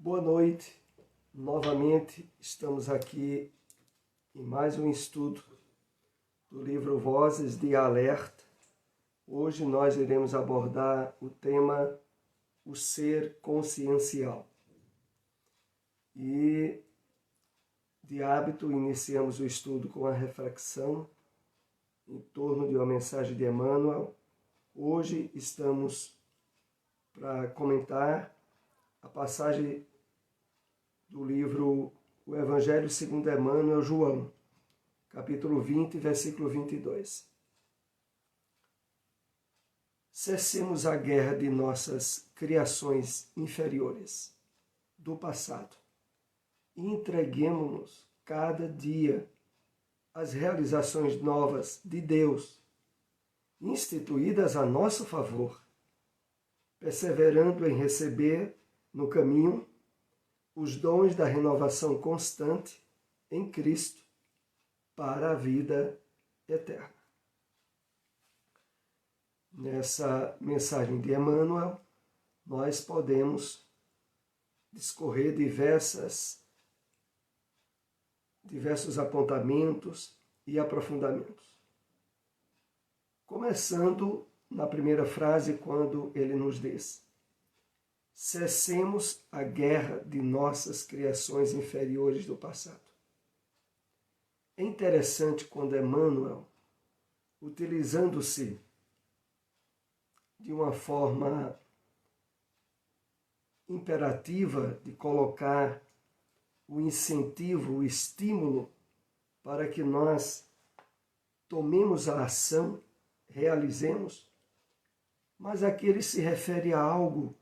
Boa noite, novamente estamos aqui em mais um estudo do livro Vozes de Alerta. Hoje nós iremos abordar o tema o ser consciencial. E de hábito iniciamos o estudo com a reflexão em torno de uma mensagem de Emmanuel. Hoje estamos para comentar a passagem do livro O Evangelho segundo Emmanuel, João, capítulo 20, versículo 22. Cessemos a guerra de nossas criações inferiores do passado e entreguemo-nos cada dia às realizações novas de Deus, instituídas a nosso favor, perseverando em receber no caminho os dons da renovação constante em Cristo para a vida eterna. Nessa mensagem de Emmanuel, nós podemos discorrer diversos apontamentos e aprofundamentos. Começando na primeira frase, quando ele nos diz: cessemos a guerra de nossas criações inferiores do passado. É interessante quando Emmanuel, utilizando-se de uma forma imperativa de colocar o incentivo, o estímulo para que nós tomemos a ação, realizemos, mas aqui ele se refere a algo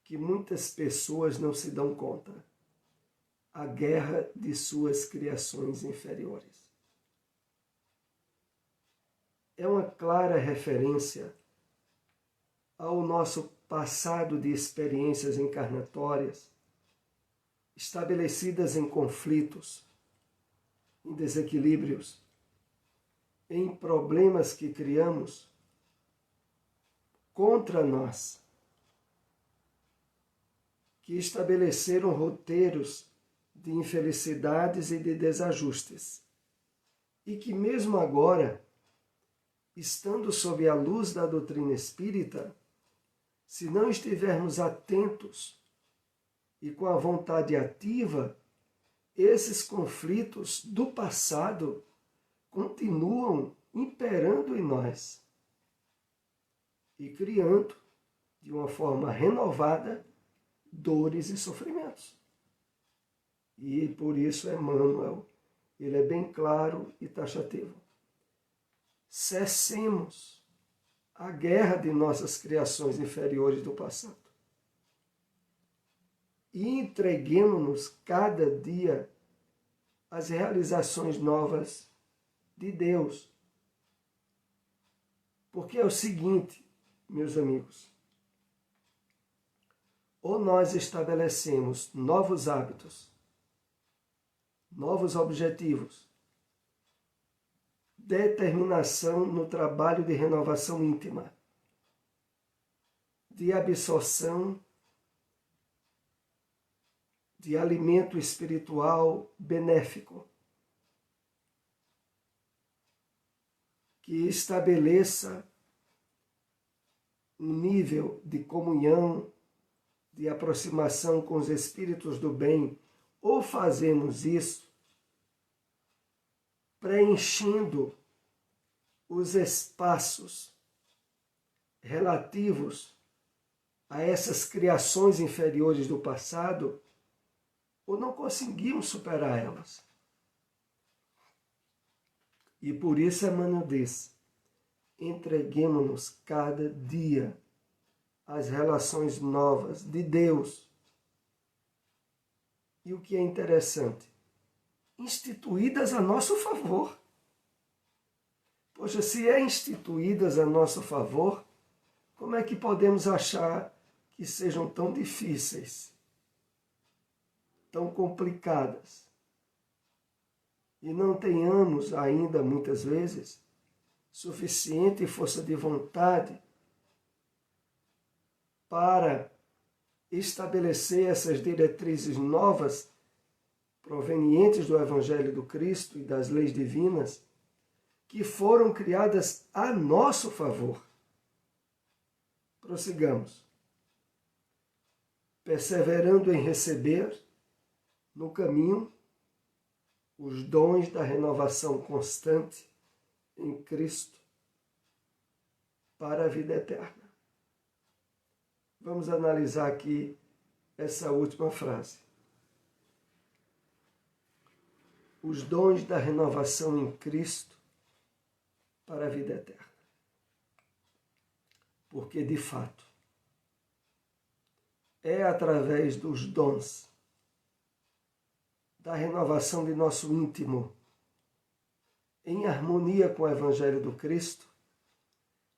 que muitas pessoas não se dão conta: a guerra de suas criações inferiores. É uma clara referência ao nosso passado de experiências encarnatórias, estabelecidas em conflitos, em desequilíbrios, em problemas que criamos contra nós, que estabeleceram roteiros de infelicidades e de desajustes, e que mesmo agora, estando sob a luz da doutrina espírita, se não estivermos atentos e com a vontade ativa, esses conflitos do passado continuam imperando em nós e criando, de uma forma renovada, dores e sofrimentos. E por isso Emmanuel, ele é bem claro e taxativo. Cessemos a guerra de nossas criações inferiores do passado e entreguemos-nos cada dia às realizações novas de Deus. Porque é o seguinte, meus amigos: ou nós estabelecemos novos hábitos, novos objetivos, determinação no trabalho de renovação íntima, de absorção de alimento espiritual benéfico, que estabeleça um nível de comunhão, de aproximação com os espíritos do bem, ou fazemos isso preenchendo os espaços relativos a essas criações inferiores do passado, ou não conseguimos superar elas. E por isso Emmanuel diz: entreguemo-nos cada dia às relações novas de Deus. E o que é interessante, instituídas a nosso favor. Poxa, se é instituídas a nosso favor, como é que podemos achar que sejam tão difíceis, tão complicadas? E não tenhamos ainda, muitas vezes, suficiente força de vontade para estabelecer essas diretrizes novas, provenientes do Evangelho do Cristo e das leis divinas, que foram criadas a nosso favor. Prossigamos. Perseverando em receber, no caminho, os dons da renovação constante em Cristo para a vida eterna. Vamos analisar aqui essa última frase. Os dons da renovação em Cristo para a vida eterna. Porque, de fato, é através dos dons da renovação de nosso íntimo, em harmonia com o Evangelho do Cristo,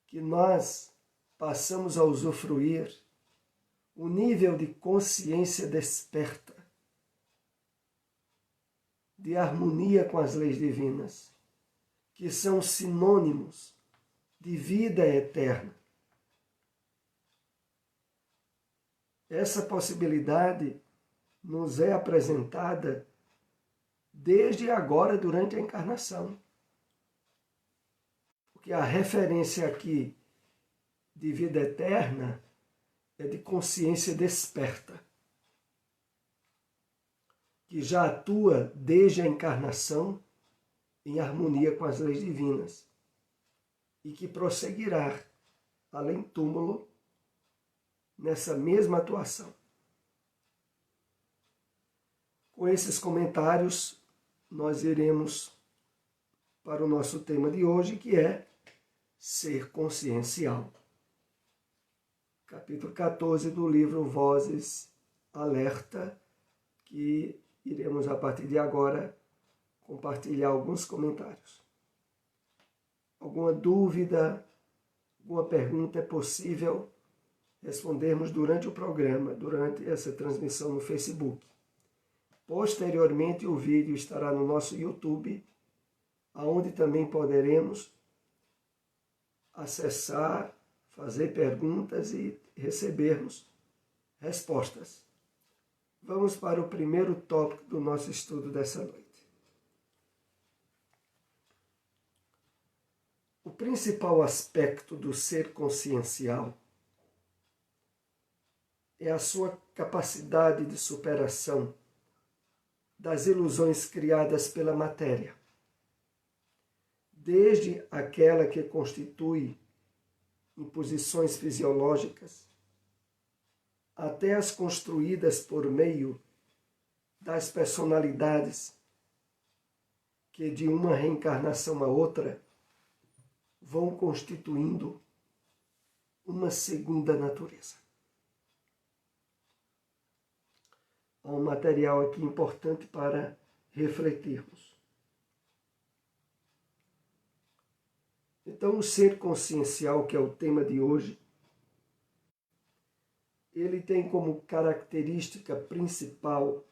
que nós passamos a usufruir o nível de consciência desperta, de harmonia com as leis divinas, que são sinônimos de vida eterna. Essa possibilidade nos é apresentada desde agora, durante a encarnação. Porque a referência aqui de vida eterna é de consciência desperta, que já atua desde a encarnação em harmonia com as leis divinas e que prosseguirá além túmulo nessa mesma atuação. Com esses comentários, nós iremos para o nosso tema de hoje, que é ser consciencial. Capítulo 14 do livro Vozes Alerta, que iremos, a partir de agora, compartilhar alguns comentários. Alguma dúvida, alguma pergunta é possível respondermos durante o programa, durante essa transmissão no Facebook. Posteriormente, o vídeo estará no nosso YouTube, onde também poderemos acessar, fazer perguntas e recebermos respostas. Vamos para o primeiro tópico do nosso estudo dessa noite. O principal aspecto do ser consciencial é a sua capacidade de superação das ilusões criadas pela matéria, desde aquela que constitui imposições fisiológicas, até as construídas por meio das personalidades que, de uma reencarnação a outra, vão constituindo uma segunda natureza. Há um material aqui importante para refletirmos. Então, o ser consciencial, que é o tema de hoje, ele tem como característica principal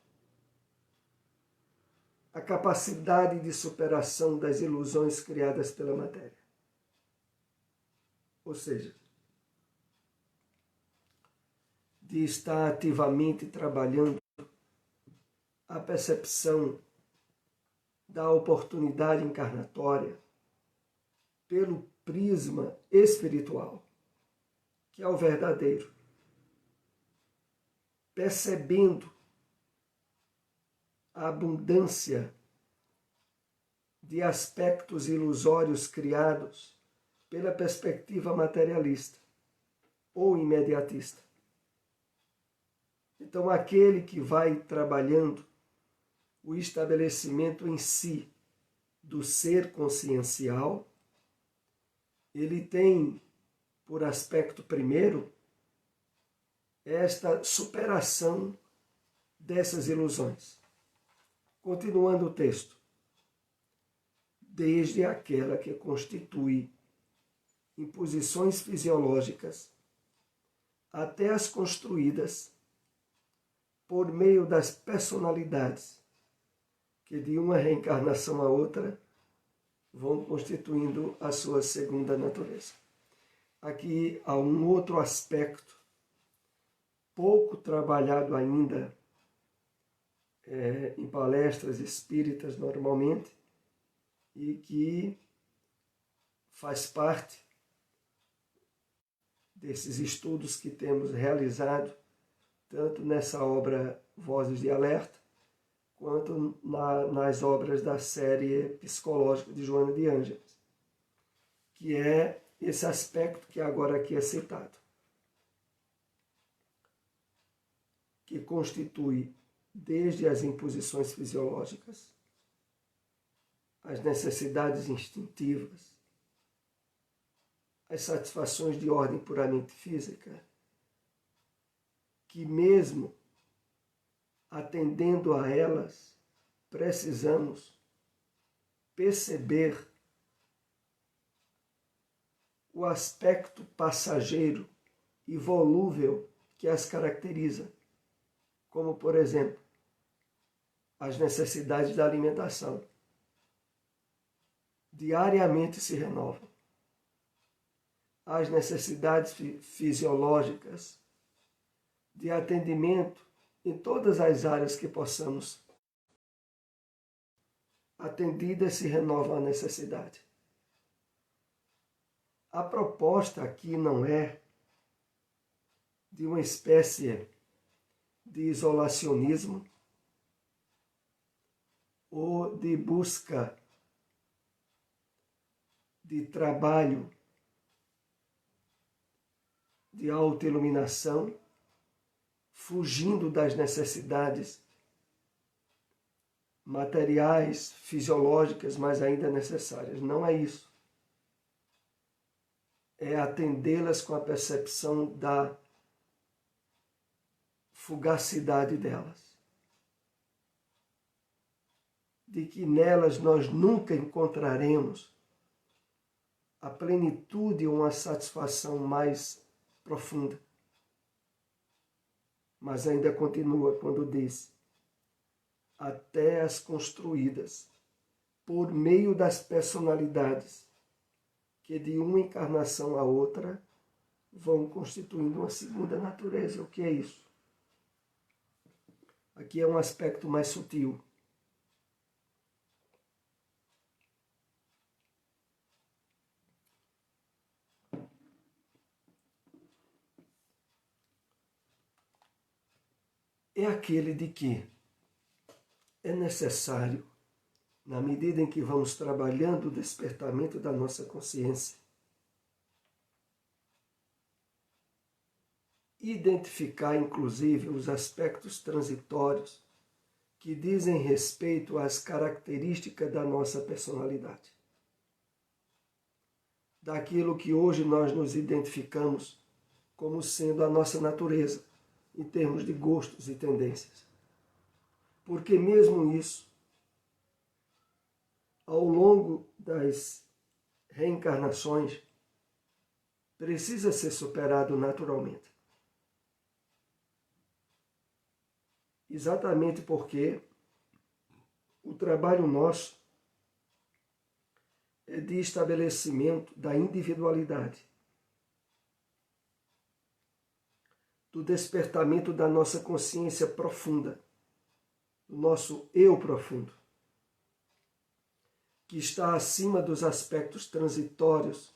a capacidade de superação das ilusões criadas pela matéria. Ou seja, de estar ativamente trabalhando a percepção da oportunidade encarnatória pelo prisma espiritual, que é o verdadeiro, percebendo a abundância de aspectos ilusórios criados pela perspectiva materialista ou imediatista. Então, aquele que vai trabalhando o estabelecimento em si do ser consciencial, ele tem, por aspecto primeiro, esta superação dessas ilusões. Continuando o texto. Desde aquela que constitui imposições fisiológicas até as construídas por meio das personalidades que, de uma reencarnação a outra, vão constituindo a sua segunda natureza. Aqui há um outro aspecto pouco trabalhado ainda em palestras espíritas normalmente, e que faz parte desses estudos que temos realizado, tanto nessa obra Vozes de Alerta, quanto nas obras da série psicológica de Joana de Ângeles, que é esse aspecto que agora aqui é citado, que constitui desde as imposições fisiológicas, as necessidades instintivas, as satisfações de ordem puramente física, que mesmo atendendo a elas, precisamos perceber o aspecto passageiro e volúvel que as caracteriza, como, por exemplo, as necessidades da alimentação. Diariamente se renovam. As necessidades fisiológicas de atendimento em todas as áreas que possamos atendidas se renova a necessidade. A proposta aqui não é de uma espécie de isolacionismo ou de busca de trabalho de autoiluminação, fugindo das necessidades materiais, fisiológicas, mas ainda necessárias. Não é isso. É atendê-las com a percepção da fugacidade delas. De que nelas nós nunca encontraremos a plenitude ou uma satisfação mais profunda. Mas ainda continua quando diz: até as construídas por meio das personalidades que de uma encarnação a outra vão constituindo uma segunda natureza. O que é isso? Aqui é um aspecto mais sutil. É aquele de que é necessário, na medida em que vamos trabalhando o despertamento da nossa consciência, identificar inclusive os aspectos transitórios que dizem respeito às características da nossa personalidade. Daquilo que hoje nós nos identificamos como sendo a nossa natureza, em termos de gostos e tendências. Porque mesmo isso, ao longo das reencarnações, precisa ser superado naturalmente. Exatamente porque o trabalho nosso é de estabelecimento da individualidade, do despertamento da nossa consciência profunda, do nosso eu profundo, que está acima dos aspectos transitórios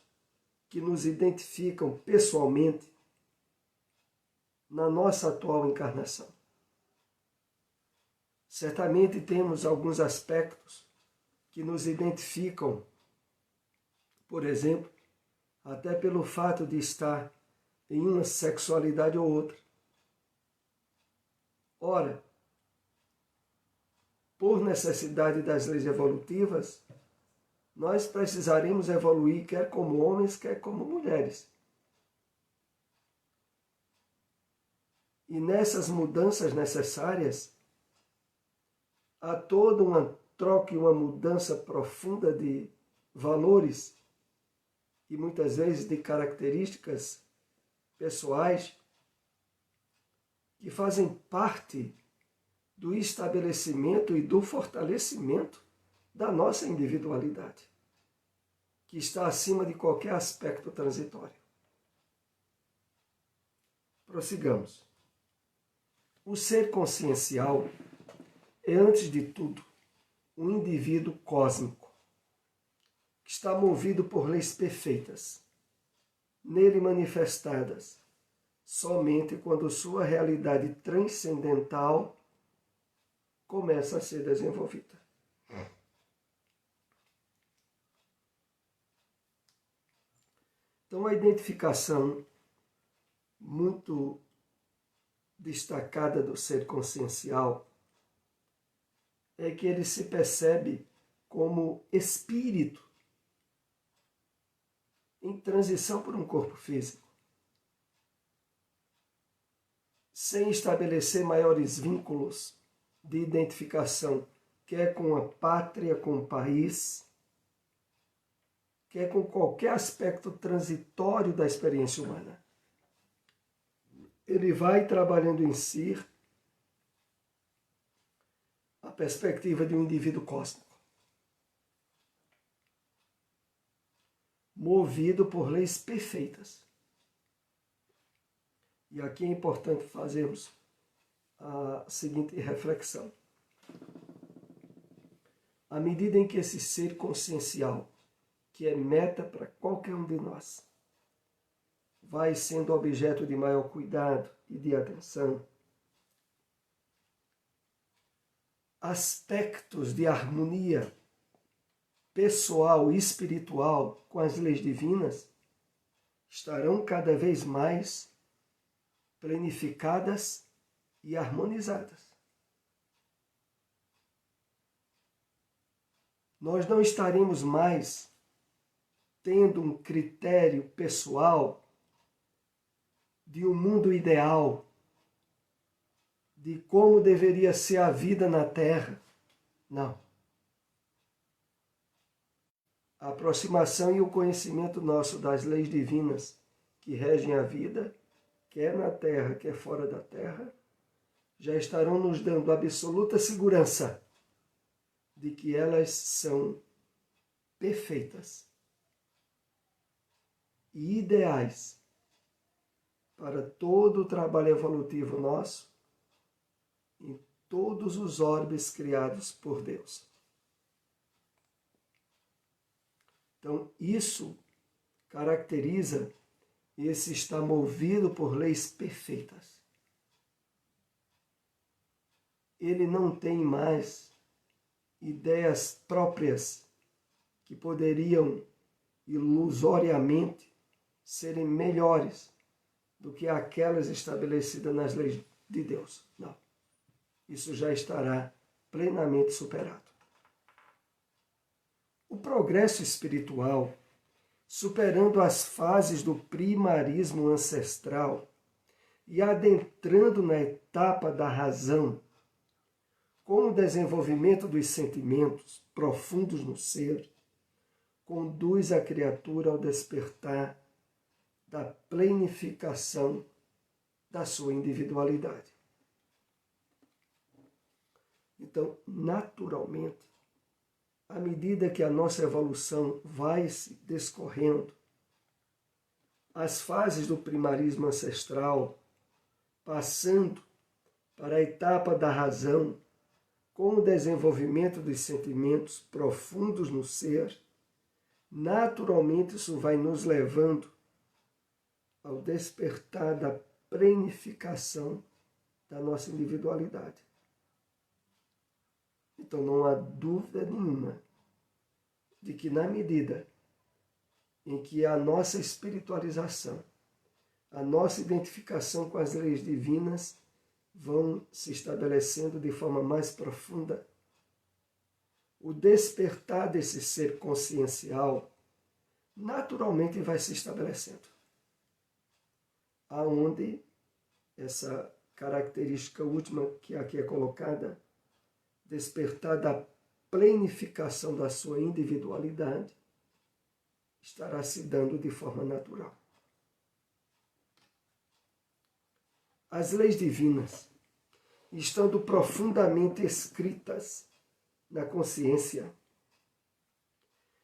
que nos identificam pessoalmente na nossa atual encarnação. Certamente temos alguns aspectos que nos identificam, por exemplo, até pelo fato de estar em uma sexualidade ou outra. Ora, por necessidade das leis evolutivas, nós precisaremos evoluir quer como homens, quer como mulheres. E nessas mudanças necessárias, há toda uma troca e uma mudança profunda de valores e muitas vezes de características pessoais que fazem parte do estabelecimento e do fortalecimento da nossa individualidade, que está acima de qualquer aspecto transitório. Prossigamos. O ser consciencial é, antes de tudo, um indivíduo cósmico, que está movido por leis perfeitas, nele manifestadas somente quando sua realidade transcendental começa a ser desenvolvida. Então, a identificação muito destacada do ser consciencial é que ele se percebe como espírito em transição por um corpo físico, sem estabelecer maiores vínculos de identificação, quer com a pátria, com o país, quer com qualquer aspecto transitório da experiência humana. Ele vai trabalhando em si a perspectiva de um indivíduo cósmico, movido por leis perfeitas. E aqui é importante fazermos a seguinte reflexão. À medida em que esse ser consciencial, que é meta para qualquer um de nós, vai sendo objeto de maior cuidado e de atenção, aspectos de harmonia pessoal e espiritual com as leis divinas estarão cada vez mais planificadas e harmonizadas. Nós não estaremos mais tendo um critério pessoal de um mundo ideal, de como deveria ser a vida na Terra. Não. A aproximação e o conhecimento nosso das leis divinas que regem a vida, quer na Terra, quer fora da Terra, já estarão nos dando absoluta segurança de que elas são perfeitas e ideais para todo o trabalho evolutivo nosso em todos os orbes criados por Deus. Então, isso caracteriza esse estar movido por leis perfeitas. Ele não tem mais ideias próprias que poderiam ilusoriamente serem melhores do que aquelas estabelecidas nas leis de Deus. Não. Isso já estará plenamente superado. O progresso espiritual, superando as fases do primarismo ancestral e adentrando na etapa da razão, com o desenvolvimento dos sentimentos profundos no ser, conduz a criatura ao despertar da plenificação da sua individualidade. Então, naturalmente, à medida que a nossa evolução vai se descorrendo, as fases do primarismo ancestral, passando para a etapa da razão, com o desenvolvimento dos sentimentos profundos no ser, naturalmente isso vai nos levando ao despertar da plenificação da nossa individualidade. Então não há dúvida nenhuma de que na medida em que a nossa espiritualização, a nossa identificação com as leis divinas vão se estabelecendo de forma mais profunda, o despertar desse ser consciencial naturalmente vai se estabelecendo. Aonde essa característica última que aqui é colocada, despertar da plenificação da sua individualidade, estará se dando de forma natural. As leis divinas, estando profundamente escritas na consciência,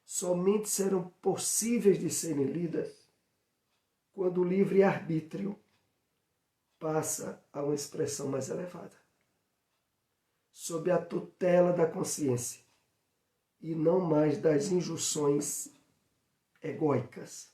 somente serão possíveis de serem lidas quando o livre-arbítrio passa a uma expressão mais elevada, sob a tutela da consciência e não mais das injunções egóicas.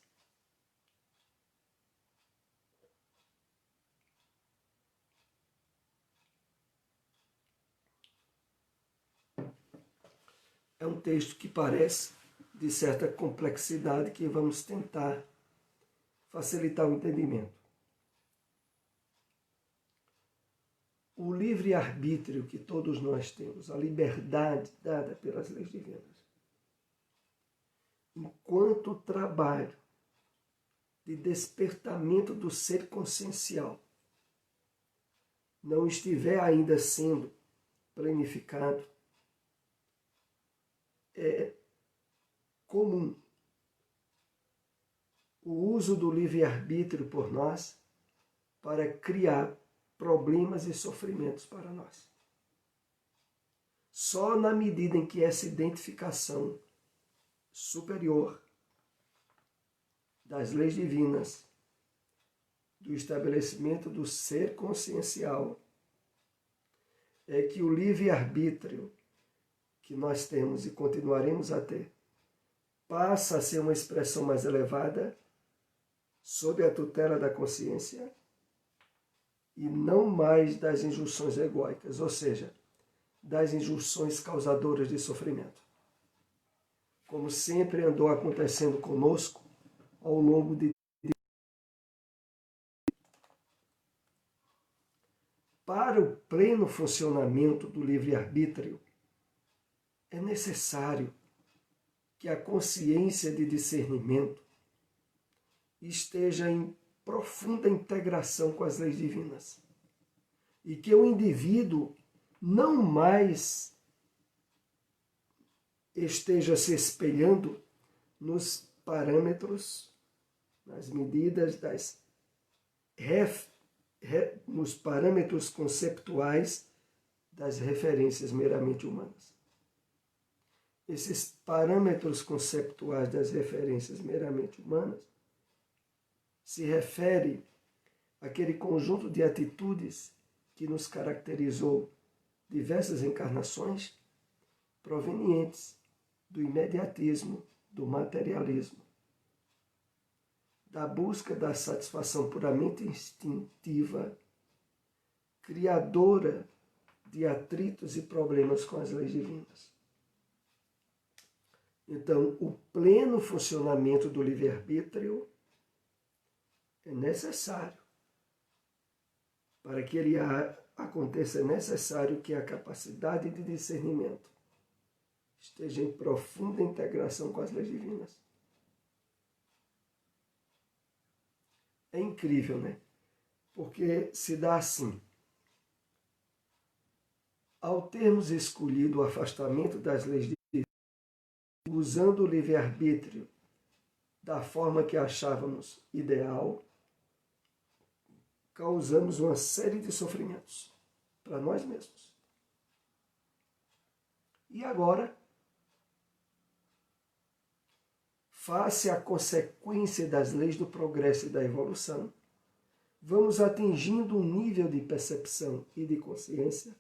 É um texto que parece de certa complexidade que vamos tentar facilitar o entendimento. O livre-arbítrio que todos nós temos, a liberdade dada pelas leis divinas, enquanto trabalho de despertamento do ser consciencial não estiver ainda sendo planificado, é comum o uso do livre-arbítrio por nós para criar problemas e sofrimentos para nós. Só na medida em que essa identificação superior das leis divinas, do estabelecimento do ser consciencial, é que o livre-arbítrio que nós temos e continuaremos a ter passa a ser uma expressão mais elevada sob a tutela da consciência e não mais das injunções egóicas, ou seja, das injunções causadoras de sofrimento. Como sempre andou acontecendo conosco ao longo de... Para o pleno funcionamento do livre-arbítrio, é necessário que a consciência de discernimento esteja em profunda integração com as leis divinas e que o indivíduo não mais esteja se espelhando nos parâmetros, nas medidas nos parâmetros conceptuais das referências meramente humanas. Esses parâmetros conceptuais das referências meramente humanas se refere àquele conjunto de atitudes que nos caracterizou diversas encarnações provenientes do imediatismo, do materialismo, da busca da satisfação puramente instintiva, criadora de atritos e problemas com as leis divinas. Então, o pleno funcionamento do livre-arbítrio é necessário. Para que ele aconteça, é necessário que a capacidade de discernimento esteja em profunda integração com as leis divinas. É incrível, né? Porque se dá assim. Ao termos escolhido o afastamento das leis divinas, usando o livre-arbítrio da forma que achávamos ideal, causamos uma série de sofrimentos para nós mesmos. E agora, face à consequência das leis do progresso e da evolução, vamos atingindo um nível de percepção e de consciência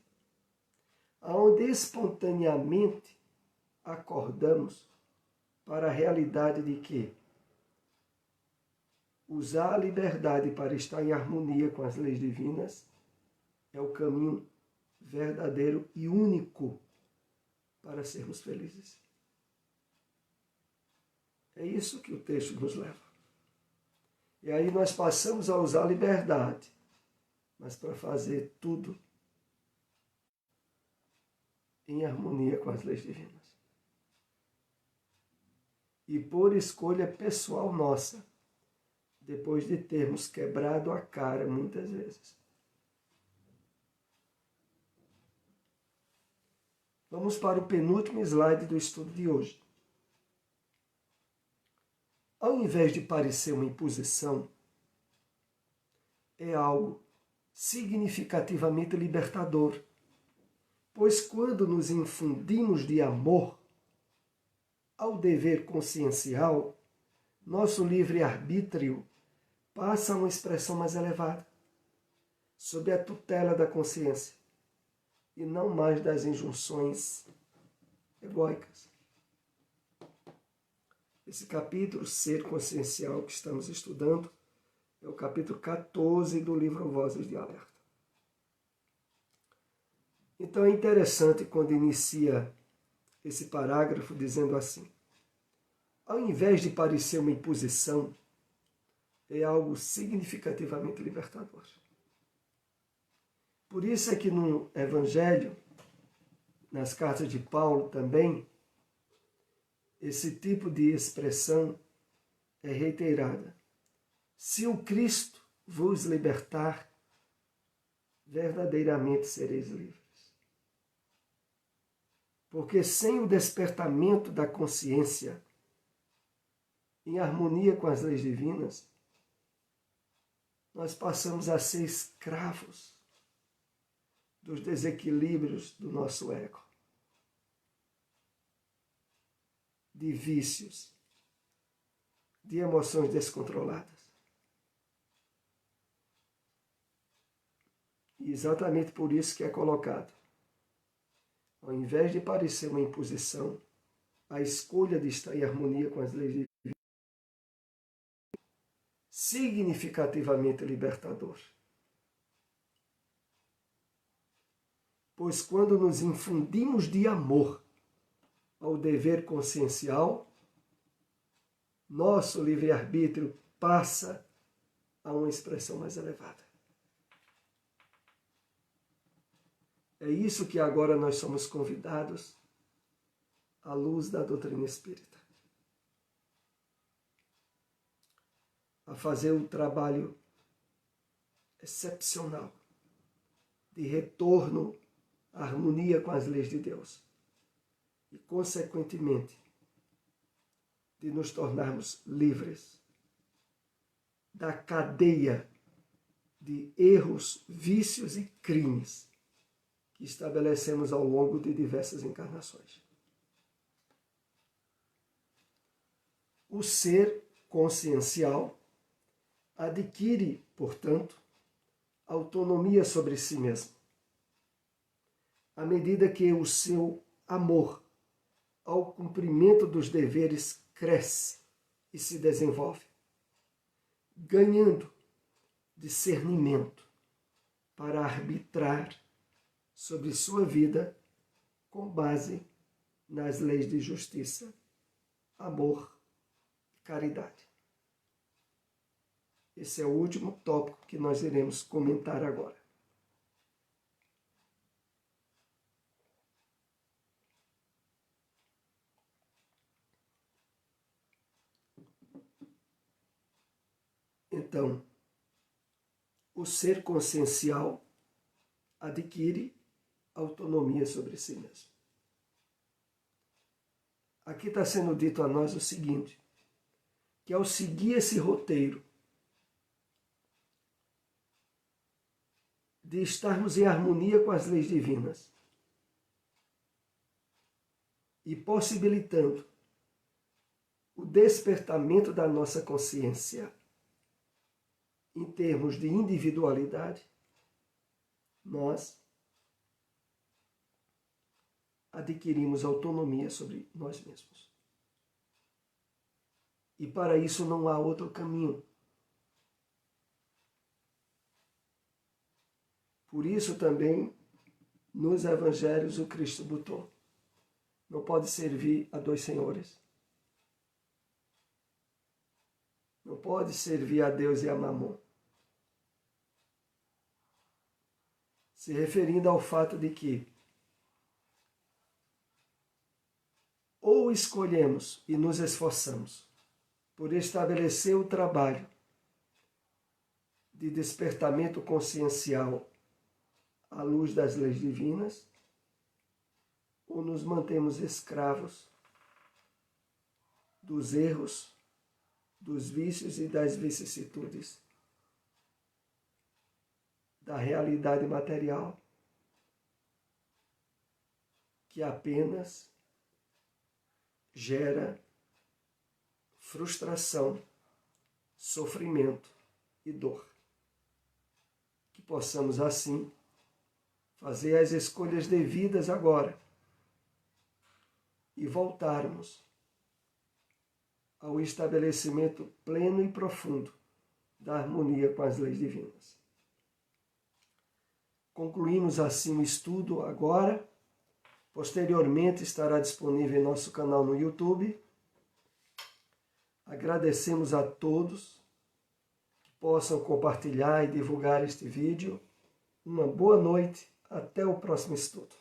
onde espontaneamente acordamos para a realidade de que usar a liberdade para estar em harmonia com as leis divinas é o caminho verdadeiro e único para sermos felizes. É isso que o texto nos leva. E aí nós passamos a usar a liberdade, mas para fazer tudo em harmonia com as leis divinas. E por escolha pessoal nossa, depois de termos quebrado a cara muitas vezes. Vamos para o penúltimo slide do estudo de hoje. Ao invés de parecer uma imposição, é algo significativamente libertador, pois quando nos infundimos de amor ao dever consciencial, nosso livre-arbítrio passa a uma expressão mais elevada. sob a tutela da consciência e não mais das injunções egóicas. Esse capítulo, Ser Consciencial, que estamos estudando, é o capítulo 14 do livro Vozes de Alerta. Então é interessante quando inicia esse parágrafo dizendo assim: ao invés de parecer uma imposição, é algo significativamente libertador. Por isso é que no Evangelho, nas cartas de Paulo também, esse tipo de expressão é reiterada. Se o Cristo vos libertar, verdadeiramente sereis livres. Porque sem o despertamento da consciência, em harmonia com as leis divinas, nós passamos a ser escravos dos desequilíbrios do nosso ego, de vícios, de emoções descontroladas. E exatamente por isso que é colocado: ao invés de parecer uma imposição, a escolha de estar em harmonia com as leis divinas, significativamente libertador. Pois quando nos infundimos de amor ao dever consciencial, nosso livre-arbítrio passa a uma expressão mais elevada. É isso que agora nós somos convidados à luz da doutrina espírita. A fazer um trabalho excepcional de retorno à harmonia com as leis de Deus e, consequentemente, de nos tornarmos livres da cadeia de erros, vícios e crimes que estabelecemos ao longo de diversas encarnações. O ser consciencial adquire, portanto, autonomia sobre si mesmo, à medida que o seu amor ao cumprimento dos deveres cresce e se desenvolve, ganhando discernimento para arbitrar sobre sua vida com base nas leis de justiça, amor e caridade. Esse é o último tópico que nós iremos comentar agora. Então, o ser consciencial adquire autonomia sobre si mesmo. Aqui está sendo dito a nós o seguinte, que ao seguir esse roteiro de estarmos em harmonia com as leis divinas e possibilitando o despertamento da nossa consciência em termos de individualidade, nós adquirimos autonomia sobre nós mesmos. E para isso não há outro caminho. Por isso também, nos evangelhos, o Cristo botou: não pode servir a dois senhores. Não pode servir a Deus e a Mamon. Se referindo ao fato de que ou escolhemos e nos esforçamos por estabelecer o trabalho de despertamento consciencial à luz das leis divinas, ou nos mantemos escravos dos erros, dos vícios e das vicissitudes da realidade material, que apenas gera frustração, sofrimento e dor, que possamos assim fazer as escolhas devidas agora e voltarmos ao estabelecimento pleno e profundo da harmonia com as leis divinas. Concluímos assim o estudo agora. Posteriormente estará disponível em nosso canal no YouTube. Agradecemos a todos que possam compartilhar e divulgar este vídeo. Uma boa noite, até o próximo estudo.